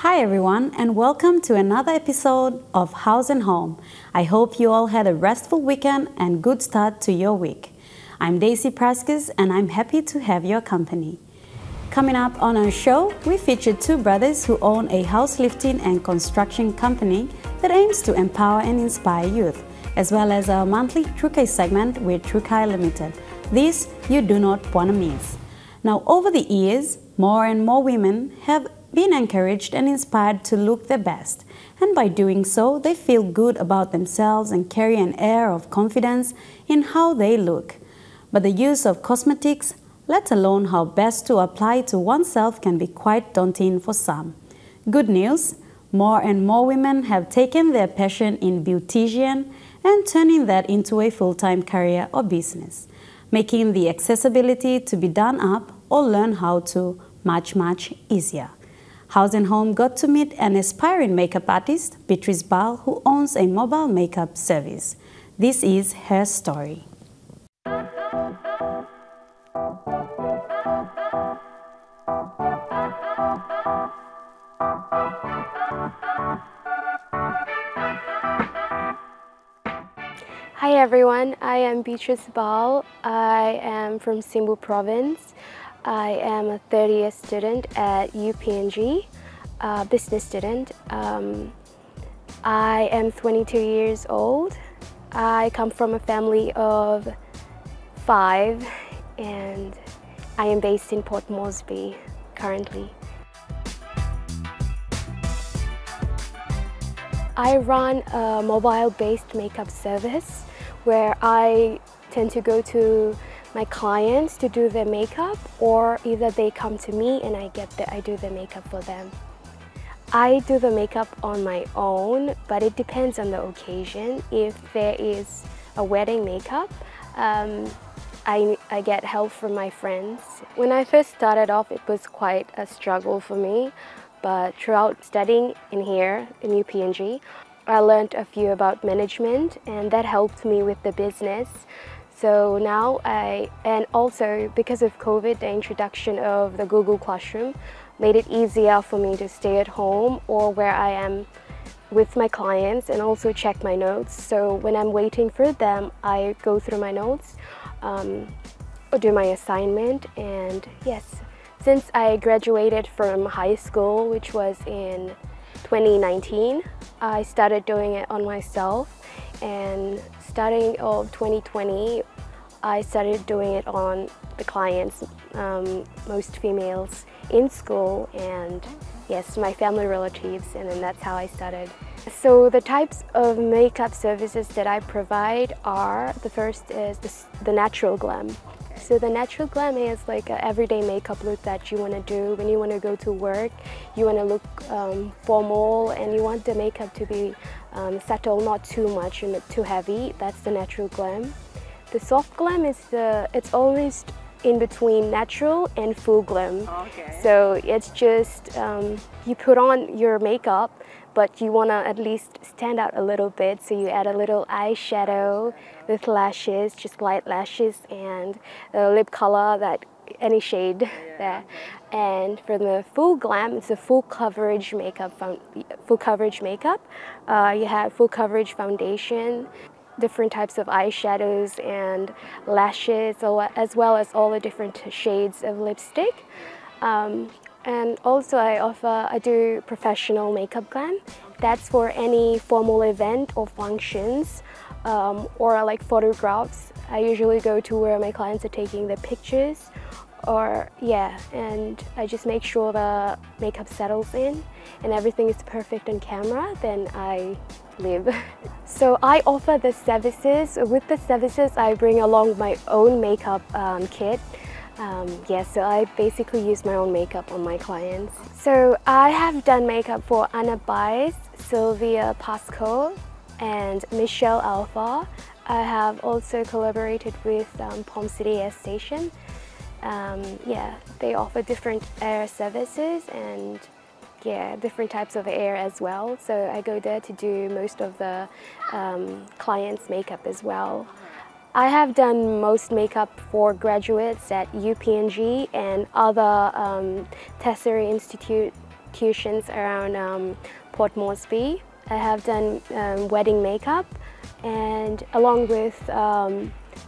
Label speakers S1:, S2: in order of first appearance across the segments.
S1: Hi everyone, and welcome to another episode of Haus Home. I hope you all had a restful weekend and good start to your week. I'm Daisy Praskis and I'm happy to have your company. Coming up on our show, we feature two brothers who own a house lifting and construction company that aims to empower and inspire youth, as well as our monthly Trukai segment with Trukai Limited. This you do not want to miss. Now, over the years, more and more women have been encouraged and inspired to look their best, and by doing so, they feel good about themselves and carry an air of confidence in how they look. But the use of cosmetics, let alone how best to apply to oneself, can be quite daunting for some. Good news, more and more women have taken their passion in beautician and turning that into a full-time career or business, making the accessibility to be done up or learn how to much easier. Haus Home got to meet an aspiring makeup artist, Beatrice Bal, who owns a mobile makeup service. This is her story.
S2: Hi everyone, I am Beatrice Bal. I am from Simbu province. I am a third-year student at UPNG, business student. I am 22 years old. I come from a family of 5 and I am based in Port Moresby currently. I run a mobile-based makeup service where I tend to go to my clients to do their makeup, or either they come to me and I do the makeup for them. I do the makeup on my own, but it depends on the occasion. If there is a wedding makeup, I get help from my friends. When I first started off, it was quite a struggle for me, but throughout studying in here in UPNG, I learned a few about management, and that helped me with the business. So now and also because of COVID, the introduction of the Google Classroom made it easier for me to stay at home or where I am with my clients and also check my notes. So when I'm waiting for them, I go through my notes or do my assignment. And yes, since I graduated from high school, which was in 2019, I started doing it on myself, and starting of 2020 I started doing it on the clients, most females in school, and yes, my family relatives, and then that's how I started. So the types of makeup services that I provide are, the first is the natural glam. So the natural glam is like an everyday makeup look that you want to do when you want to go to work. You want to look formal and you want the makeup to be subtle, not too much and not too heavy. That's the natural glam. The soft glam is it's always in between natural and full glam. Okay. So it's just you put on your makeup, but you want to at least stand out a little bit, so you add a little eyeshadow with lashes, just light lashes, and lip color, that any shade there. And for the full glam, it's a full coverage makeup. You have full coverage foundation, different types of eyeshadows and lashes, as well as all the different shades of lipstick. And also I do professional makeup glam. That's for any formal event or functions or like photographs. I usually go to where my clients are taking their pictures, and I just make sure the makeup settles in and everything is perfect on camera, then I leave. So I offer the services. With the services, I bring along my own makeup kit. So I basically use my own makeup on my clients. So I have done makeup for Anna Bice, Sylvia Pasco, and Michelle Alpha. I have also collaborated with Palm City Air Station. They offer different air services and different types of air as well. So I go there to do most of the clients' makeup as well. I have done most makeup for graduates at UPNG and other tertiary institute locations around Port Moresby. I have done wedding makeup, and along with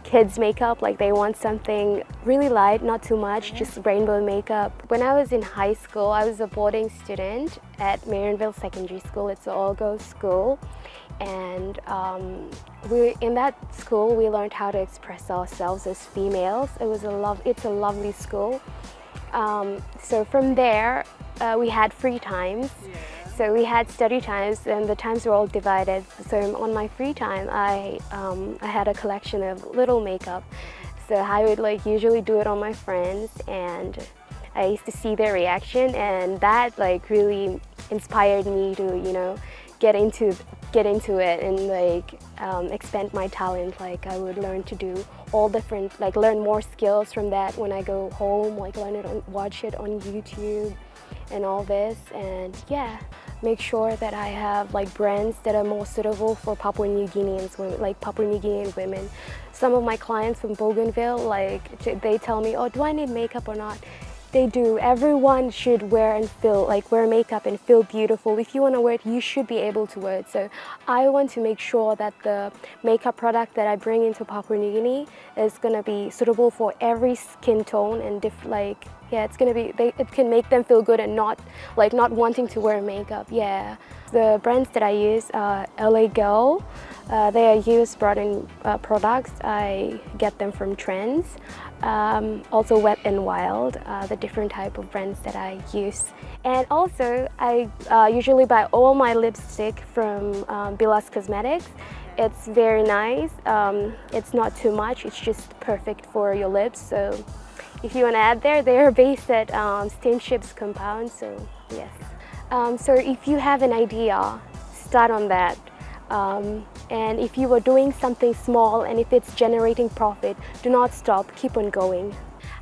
S2: kids makeup, like they want something really light, not too much, just rainbow makeup. When I was in high school, I was a boarding student at Marionville Secondary School. It's an all-girls school, and in that school we learned how to express ourselves as females. It's a lovely school. So from there we had free times. So we had study times, and the times were all divided. So on my free time, I had a collection of little makeup. So I would like usually do it on my friends, and I used to see their reaction, and that like really inspired me to, you know, get into it and like expand my talent. Like I would learn to do all different, like learn more skills from that when I go home, like watch it on YouTube and all this, and yeah. Make sure that I have like brands that are more suitable for Papua New Guineans, like Papua New Guinean women. Some of my clients from Bougainville, like they tell me, oh, do I need makeup or not? They do. Everyone should wear makeup and feel beautiful. If you want to wear it, you should be able to wear it. So I want to make sure that the makeup product that I bring into Papua New Guinea is going to be suitable for every skin tone and it's gonna be. It can make them feel good and not wanting to wear makeup. Yeah, the brands that I use are LA Girl. They are US brought-in products. I get them from Trends. Also Wet n Wild, the different type of brands that I use. And also I usually buy all my lipstick from Bilas Cosmetics. It's very nice. It's not too much. It's just perfect for your lips. So if you want to add there, they're based at steamships compound, so yes. So if you have an idea, start on that. And if you are doing something small and if it's generating profit, do not stop, keep on going.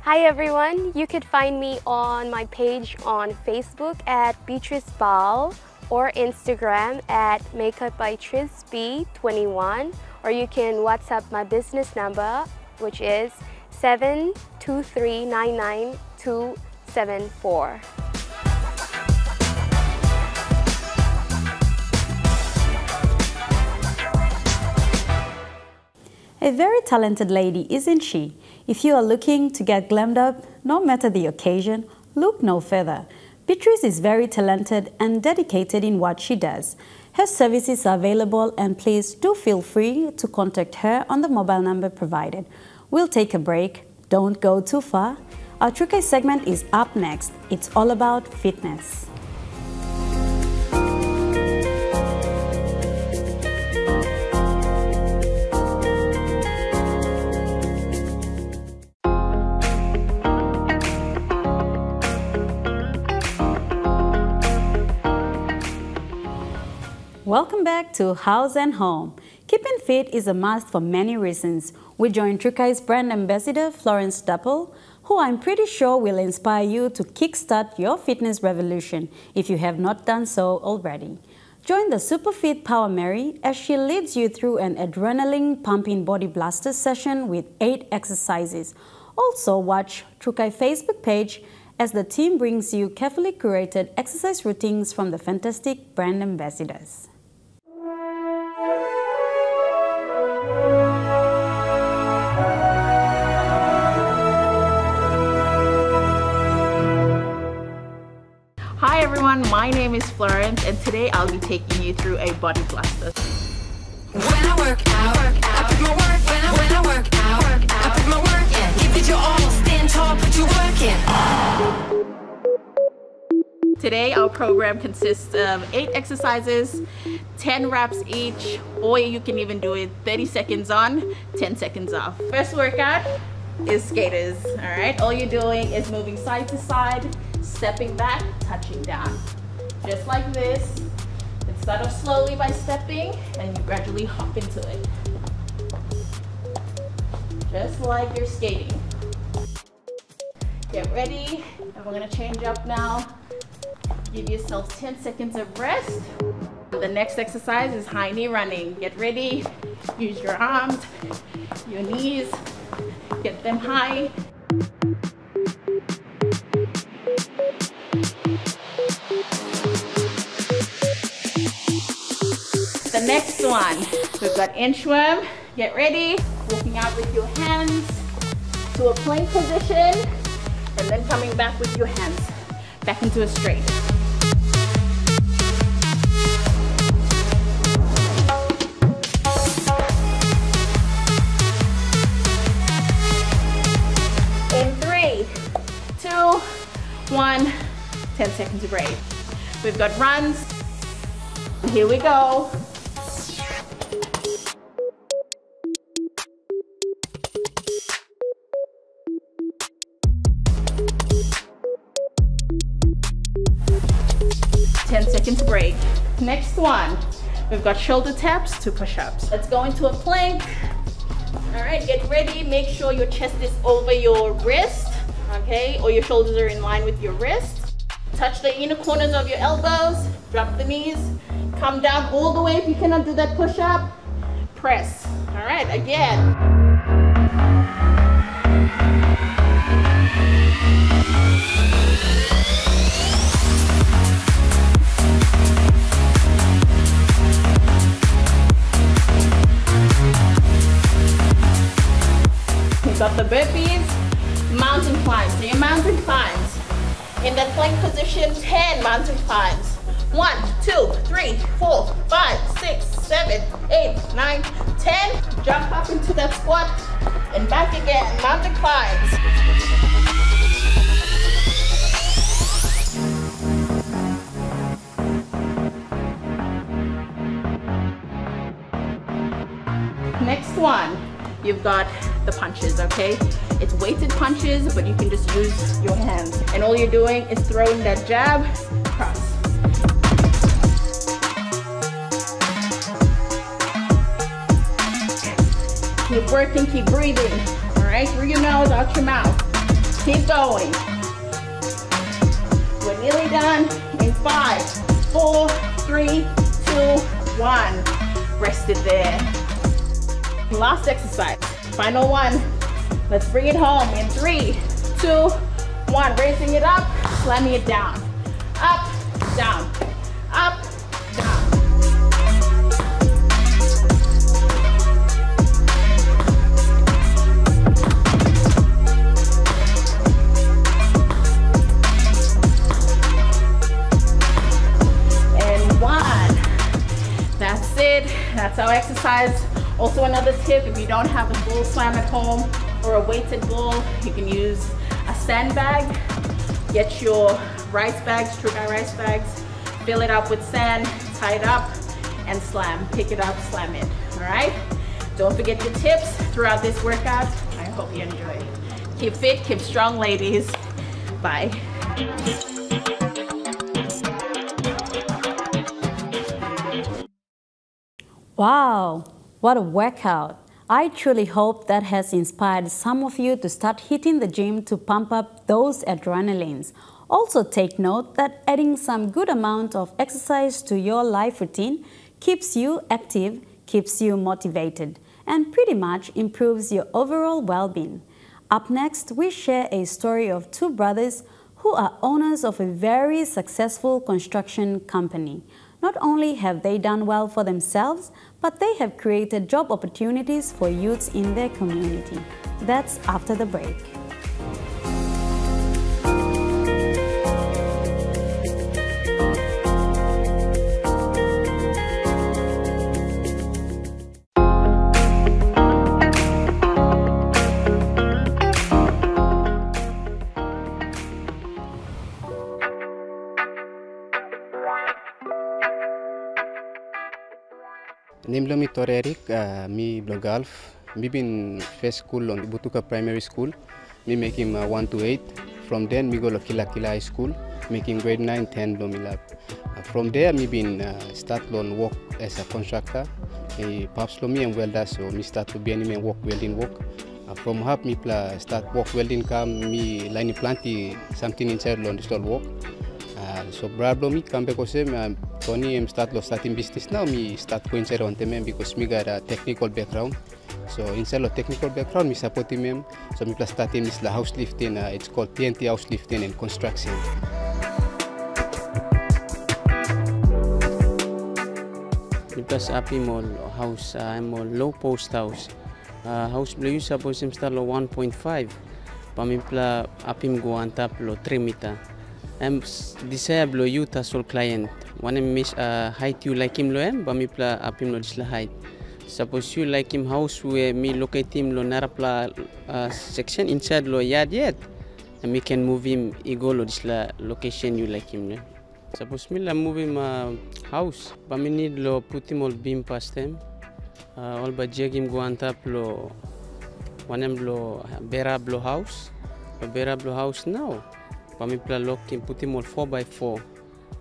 S2: Hi everyone, you could find me on my page on Facebook at Beatrice Bal or Instagram at makeupbytriceb21, or you can WhatsApp my business number, which is 723999274.
S1: A very talented lady, isn't she? If you are looking to get glammed up, no matter the occasion, look no further. Beatrice is very talented and dedicated in what she does. Her services are available, and please do feel free to contact her on the mobile number provided. We'll take a break. Don't go too far. Our Trukai segment is up next. It's all about fitness. Welcome back to Haus Home. Keeping fit is a must for many reasons. We join Trukai's brand ambassador, Florence Dapple, who I'm pretty sure will inspire you to kickstart your fitness revolution if you have not done so already. Join the Superfit Power Mary as she leads you through an adrenaline-pumping body blaster session with 8 exercises. Also watch Trukai Facebook page as the team brings you carefully curated exercise routines from the fantastic brand ambassadors.
S3: Hi everyone, my name is Florence, and today I'll be taking you through a body blaster.
S4: When I work out, I put my work. When I work out, I put my work in. Give it your all, stand tall, put your work in.
S3: Today our program consists of 8 exercises, 10 reps each, or you can even do it 30 seconds on, 10 seconds off. First workout is skaters, all right? All you're doing is moving side to side, stepping back, touching down. Just like this. It start off slowly by stepping, and you gradually hop into it. Just like you're skating. Get ready, and we're gonna change up now. Give yourself 10 seconds of rest. The next exercise is high knee running. Get ready, use your arms, your knees, get them high. Next one, we've got inchworm. Get ready, walking out with your hands to a plank position, and then coming back with your hands back into a straight. In 3, 2, 1, 10 seconds of break. We've got runs. Here we go. Break. Next one, we've got shoulder taps to push-ups. Let's go into a plank. All right, get ready. Make sure your chest is over your wrist, okay? Or your shoulders are in line with your wrist. Touch the inner corners of your elbows. Drop the knees. Come down all the way. If you cannot do that push-up, press. All right, again. Got the burpees, mountain climbs. So your mountain climbs. In that plank position, 10 mountain climbs. 1, 2, 3, 4, 5, 6, 7, 8, 9, 10. Jump up into that squat and back again. Mountain climbs. Next one, you've got the punches, okay? It's weighted punches, but you can just use your hands. And all you're doing is throwing that jab across. Keep working, keep breathing. All right, through your nose, out your mouth. Keep going. We're nearly done in 5, 4, 3, 2, 1. Rest it there. Last exercise, final one. Let's bring it home in 3, 2, 1. Raising it up, slamming it down. Up, down, up, down. And 1. That's it. That's our exercise. Also, another tip, if you don't have a bull slam at home or a weighted bull, you can use a sandbag. Get your rice bags, Trukai rice bags, fill it up with sand, tie it up, and slam. Pick it up, slam it, all right? Don't forget your tips throughout this workout. I hope you enjoy it. Keep fit, keep strong, ladies. Bye.
S1: Wow, what a workout. I truly hope that has inspired some of you to start hitting the gym to pump up those adrenalines. Also take note that adding some good amount of exercise to your life routine keeps you active, keeps you motivated, and pretty much improves your overall well-being. Up next, we share a story of two brothers who are owners of a very successful construction company. Not only have they done well for themselves, but they have created job opportunities for youths in their community. That's after the break.
S5: Nimlo mi Torerik, mi Blogalf. Mi been first school on Butuka Primary School. Me making 1 to 8. From then me go to Kila High School, making grade 9, 10 Lomilab. From there me been start on work as a contractor. Perhaps me and welder, so me start to be any work welding work. From hap me start work welding come me line planty something inside on install work. So brablo me come back also Tony starting business now. Me start going inside on them because me got a technical background. So inside of technical background me support him. So me starting this the house lifting. It's called TNT house lifting and construction.
S6: Mi plus api mol house mol low post house. House blo use suppose him start lo 1.5. Pa mi pla apim go antap lo 3 meter. Disaya blo you tasol client. One miss height you like him lo ba mi pla apim lo disla height. Suppose you like him house where me locate him lo narapla section inside lo yard yet. And we can move him go lo disla location you like him lo. Suppose me la move him house. Ba mi need lo put him all beam past him. All ba jeg him go antap lo one lo bera blo house. Bera blo house now. Pa mi pla lock him put him all 4x4.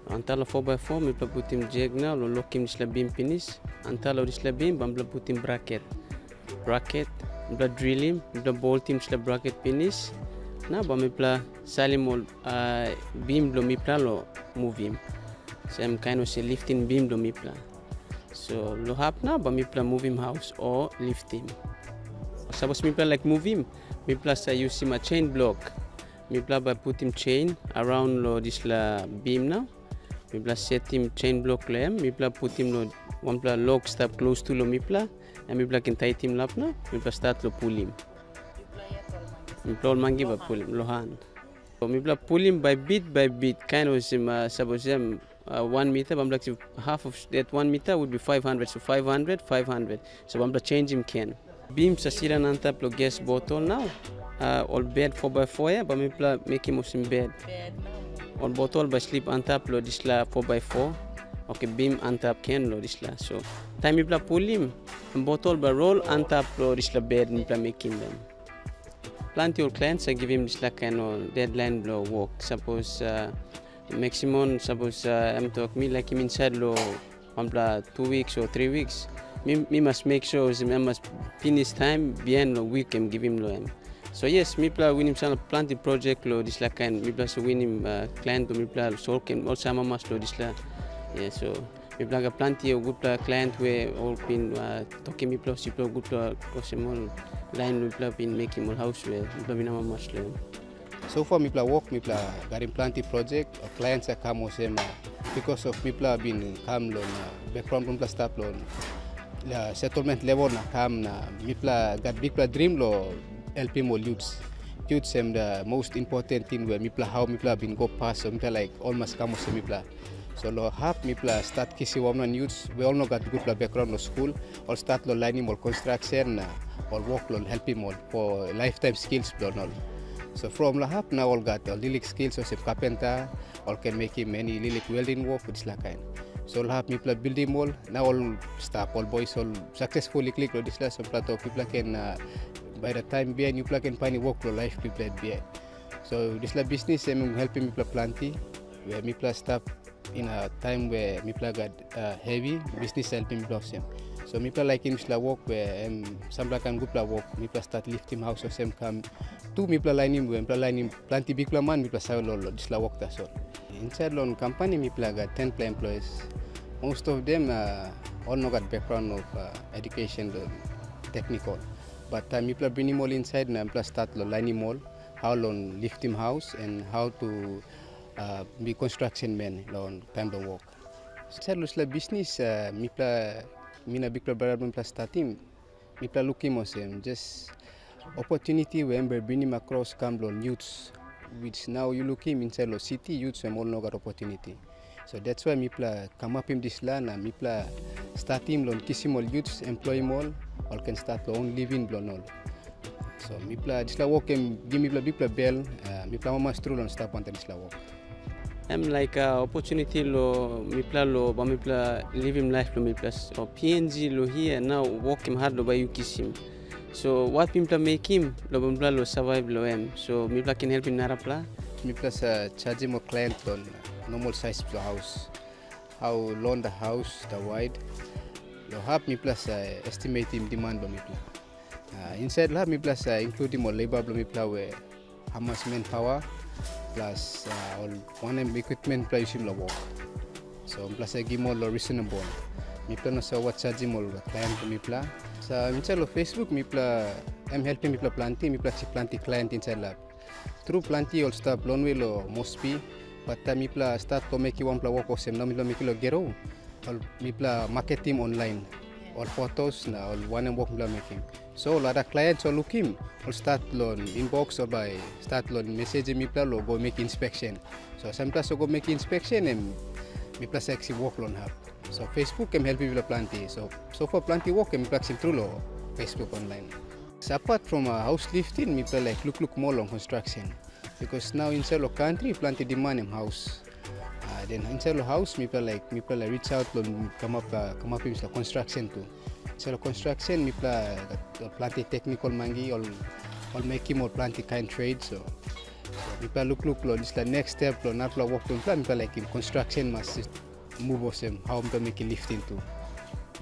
S6: Antalo 4x4 mi pla put him jeg now lo lock him disla beam finish. Antalo disla beam bam pla put him bracket. Bracket bla drill him bla bolt him disla bracket finish. Na ba mi pla salim all beam blo mi pla lo move him. Same kind of say lifting beam lo mi pla. So lo hap na ba mi pla move him house or lift him. Suppose mi pla like move him, mi pla sa use him a chain block. Mi pla by put him chain around lo this la beam now. Mi pla set him chain block lo mi pla put him lo one pla log stop close to lo mi pla and mi pla can tight him up now. Mi pla start lo pull him. Mi pla all mangi ba pull him lo hand. So mi pla pull him by bit kind of him suppose him 1 meter, but like half of that 1 meter would be 500, so 500. So I'm change him can. Beams are sitting on top of gas bottle now. All bed 4x4, yeah, but me make him in bed. All bottle by sleep on top of this 4x4. Okay, beam on top can lo this la. So time me pull him, and bottle by roll on top of this bed me making them. Plenty of clients I give him this kind of deadline blow work. Suppose. Maximum suppose I'm talking me like him inside lo 2 weeks or 3 weeks. Me must make sure I must finish time beyond a week and give him lo. So yes, me play win him some plenty project lo this like kind me plus win him client to me play so can also must lo this la. Yeah, so me play plenty of good client where all been talking me plus people good cosmol line me play been making more house where me play must lo.
S5: So far, me play work, me play got plenty project. Clients are come also because of me play been come loan background from plus start loan. Settlement level na come na me play got big play dream lo help more youths. Youths am the most important thing where me play how me play been go past. So me play like almost come also me play. So lo half me play start kissing woman youths. We all know got good play background no school. All start lo lining more construction or work lo help him all for lifetime skills lo all. So from Lahap now all got lilik skills as a carpenter, all can make him any lilik welding work with this kind. So Lahap me play building wall, now all staff, all boys all successfully click on this last plateau people can by the time behind you can find work for life people behind. So this business I'm helping me play plenty, where me play staff in a time where me play got heavy business helping me blossom. So me play like him work where some can good play work, me play start lifting house or some come. Two me play line him, plenty big play man me play sell all this work that's all. Inside loan company me play got 10 employees. Most of them all no got background of education technical. But me play bring him all inside and play start line him all, how long lift him house and how to be construction man on time to work. Inside this business me play mina big brother me play starting me play looking most just opportunity when we bring him across Camblon youths, which now you look him inside the city youths and all no got opportunity. So that's why me play come up in this land and me play start him on kiss him all youths, employ him all can start their own living blon all. So me play this work and give me play big play bell, me play mama stroll on stop on this work.
S6: I'm like opportunity lo me play living life lo me plus or PNG lo here now work him hard lo by you kiss him. So what people make him lo survive lo so me can help him narapla.
S5: Me plus charge him a client on normal size of the house. How long the house, the wide. Lo have me plus estimate him demand lo me plus. Inside lo have me plus including more labor lo me plus where how much manpower plus all one equipment plus him lo work. So plus I give more reasonable. Me plus no so what charge him all client lo me plus. So inside of Facebook, I'm helping me planting, me planting client inside lab. Through planting, all start Lonwell or Mosby, but me start to make you one work or some, now me make you get all mipla market team online, all photos na all one and work mipla making. So lot of clients all look him, all start loan inbox or by start loan message mipla lo go make inspection. So sometimes go make inspection and mipla sexy work loan have. So Facebook can help people plenty. So for plenty work can mipla through lo Facebook online. So apart from house lifting, mipla like look more on construction because now inside the country plenty demand in house. Then inside the house, people like reach out and come up with the construction too. So the construction, people plenty technical mangi, all making more plenty kind trade. So people look, this the next step. Not work on plan. People like in construction must move us how to make lifting too.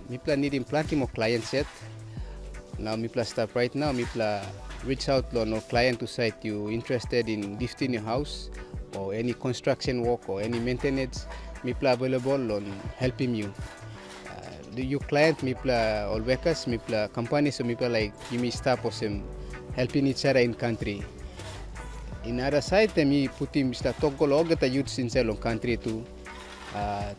S5: People needing plenty more clients yet. Now people start right now. People reach out to no client to site you interested in lifting your house, or any construction work or any maintenance, mipla available on helping you. You client mipla all workers, mipla companies, so mipla like give me staff or some helping each other in country. In other side, me put him start talk all get the youths inside long country too.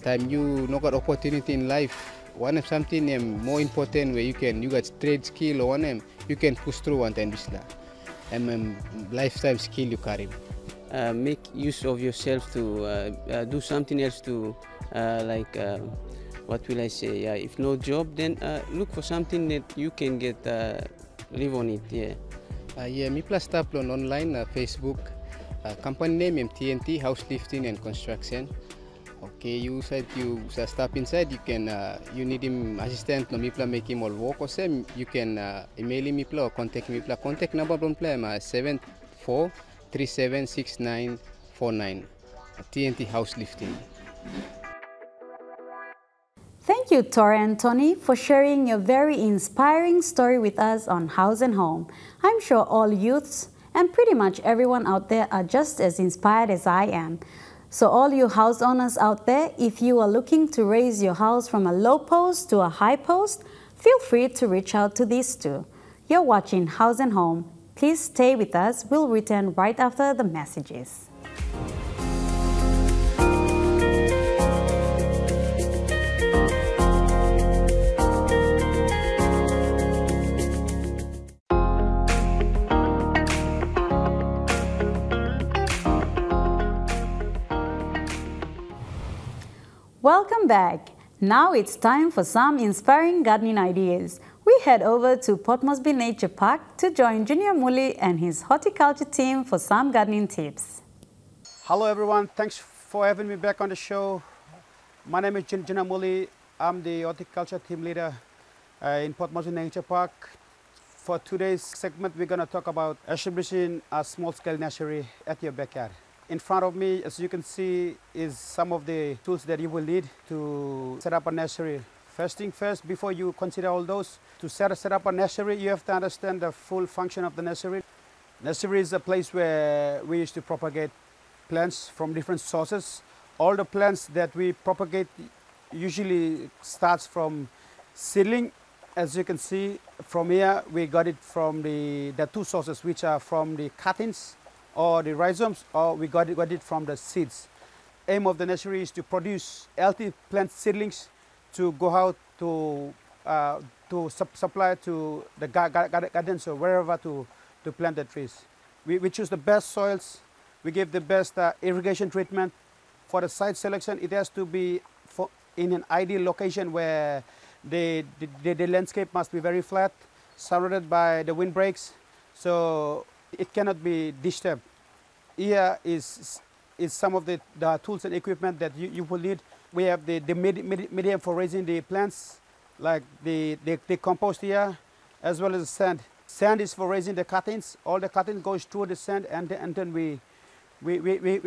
S5: Time you no got opportunity in life. One of something more important where you got trade skill or one you can push through one time this lifetime skill you carry.
S6: Make use of yourself to do something else to what will I say? If no job, then look for something that you can get live on it.
S5: Yeah, me plus start on online Facebook. Company name TNT House Lifting and Construction. Okay, you said you stop inside. You can you need him assistant. No, me plan make him all work or same. You can email him or contact me. Contact number from plan 74376949. TNT House Lifting.
S1: Thank you, Tori and Tony, for sharing your very inspiring story with us on House and Home. I'm sure all youths and pretty much everyone out there are just as inspired as I am. So all you house owners out there, if you are looking to raise your house from a low post to a high post, feel free to reach out to these two. You're watching House and Home. Please stay with us. We'll return right after the messages. Welcome back. Now it's time for some inspiring gardening ideas. We head over to Port Moresby Nature Park to join Junior Muli and his horticulture team for some gardening tips.
S7: Hello everyone, thanks for having me back on the show. My name is Junior Muli. I'm the horticulture team leader in Port Moresby Nature Park. For today's segment, we're going to talk about establishing a small-scale nursery at your backyard. In front of me, as you can see, is some of the tools that you will need to set up a nursery. First thing first, before you consider all those, to set up a nursery, you have to understand the full function of the nursery. Nursery is a place where we used to propagate plants from different sources. All the plants that we propagate usually starts from seedling. As you can see from here, we got it from the two sources, which are from the cuttings or the rhizomes, or we got it from the seeds. Aim of the nursery is to produce healthy plant seedlings to go out to supply to the gardens or wherever to plant the trees. We choose the best soils. We give the best irrigation treatment. For the site selection, it has to be in an ideal location where the landscape must be very flat, surrounded by the windbreaks, so it cannot be disturbed. Here is some of the tools and equipment that you will need. We have the medium for raising the plants, like the compost here, as well as sand. Sand is for raising the cuttings. All the cuttings goes through the sand, and then we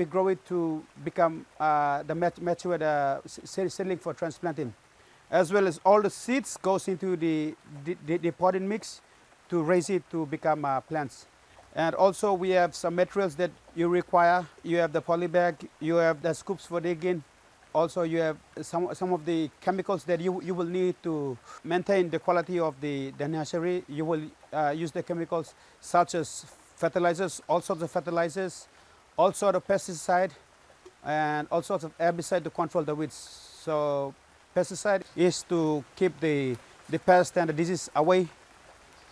S7: grow it to become the matured seedling for transplanting. As well as all the seeds goes into the potting mix to raise it to become plants. And also we have some materials that you require. You have the poly bag, you have the scoops for digging. Also you have some of the chemicals that you will need to maintain the quality of the nursery. You will use the chemicals such as fertilizers, all sorts of fertilizers, all sorts of pesticide, and all sorts of herbicide to control the weeds. So pesticide is to keep the pest and the disease away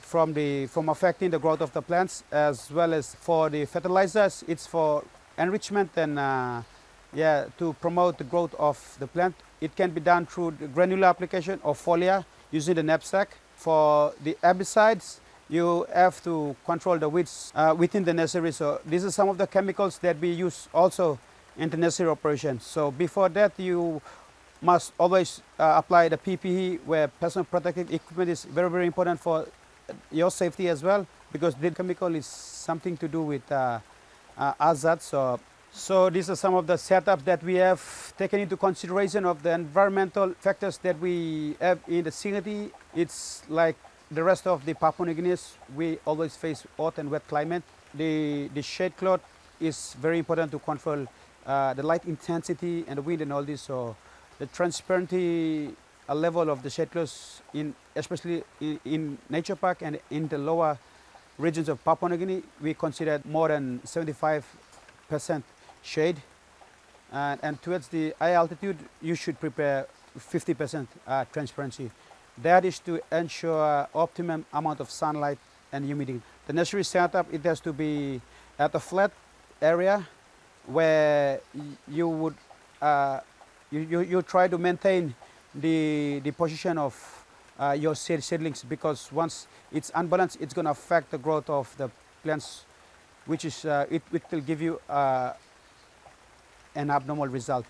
S7: from affecting the growth of the plants, as well as for the fertilizers. It's for enrichment and to promote the growth of the plant. It can be done through the granular application or foliar using the knapsack. For the herbicides, you have to control the weeds within the nursery. So these are some of the chemicals that we use also in the nursery operation. So before that, you must always apply the PPE, where personal protective equipment is very, very important for your safety as well, because the chemical is something to do with hazard. So these are some of the setups that we have taken into consideration of the environmental factors that we have in the vicinity. It's like the rest of the Papua New Guineans, we always face hot and wet climate. The shade cloth is very important to control the light intensity and the wind and all this. So the transparency level of the shade cloth, especially in Nature Park and in the lower regions of Papua New Guinea, we consider more than 75% shade. And towards the high altitude, you should prepare 50% transparency. That is to ensure optimum amount of sunlight and humidity. The nursery setup, it has to be at a flat area where you would you try to maintain the position of your seedlings, because once it's unbalanced, it's going to affect the growth of the plants, which is it will give you an abnormal result.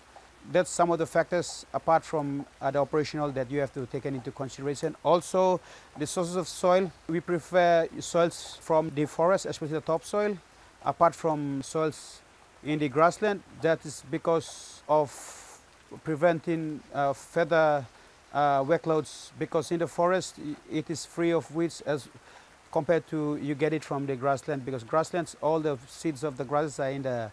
S7: That's some of the factors apart from the operational that you have to take into consideration. Also, the sources of soil. We prefer soils from the forest, especially the topsoil, apart from soils in the grassland. That is because of preventing further workloads, because in the forest it is free of weeds as compared to you get it from the grassland, because grasslands, all the seeds of the grasses are in the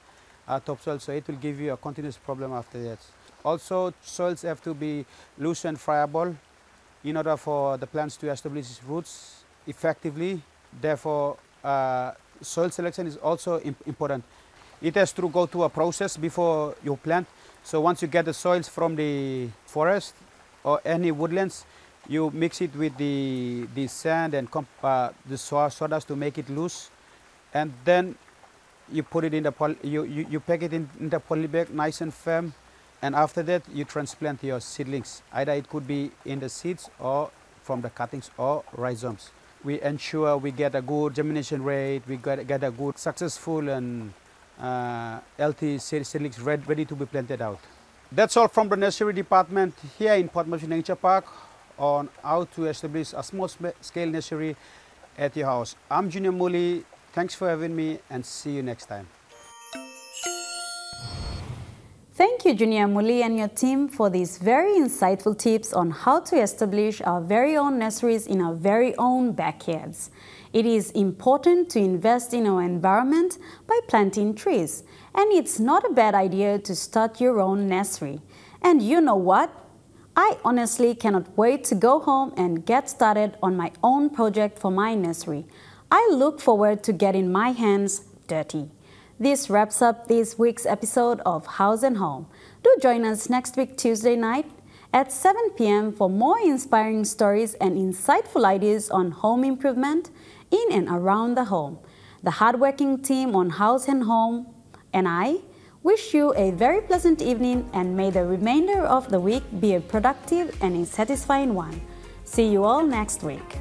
S7: topsoil, so it will give you a continuous problem after that. Also, soils have to be loose and friable in order for the plants to establish its roots effectively. Therefore, soil selection is also important. It has to go through a process before you plant. So once you get the soils from the forest or any woodlands, you mix it with the sand and the sawdust to make it loose, and then you put it in the you pack it in the poly bag nice and firm, and after that you transplant your seedlings. Either it could be in the seeds or from the cuttings or rhizomes. We ensure we get a good germination rate, we get a good successful and healthy seedlings ready to be planted out. That's all from the nursery department here in Port Moresby Nature Park on how to establish a small scale nursery at your house. I'm Junior Muli. Thanks for having me, and see you next time.
S1: Thank you, Junior Muli and your team, for these very insightful tips on how to establish our very own nurseries in our very own backyards. It is important to invest in our environment by planting trees, and it's not a bad idea to start your own nursery. And you know what? I honestly cannot wait to go home and get started on my own project for my nursery. I look forward to getting my hands dirty. This wraps up this week's episode of House and Home. Do join us next week Tuesday night at 7 p.m. for more inspiring stories and insightful ideas on home improvement in and around the home. The hardworking team on House and Home and I wish you a very pleasant evening, and may the remainder of the week be a productive and a satisfying one. See you all next week.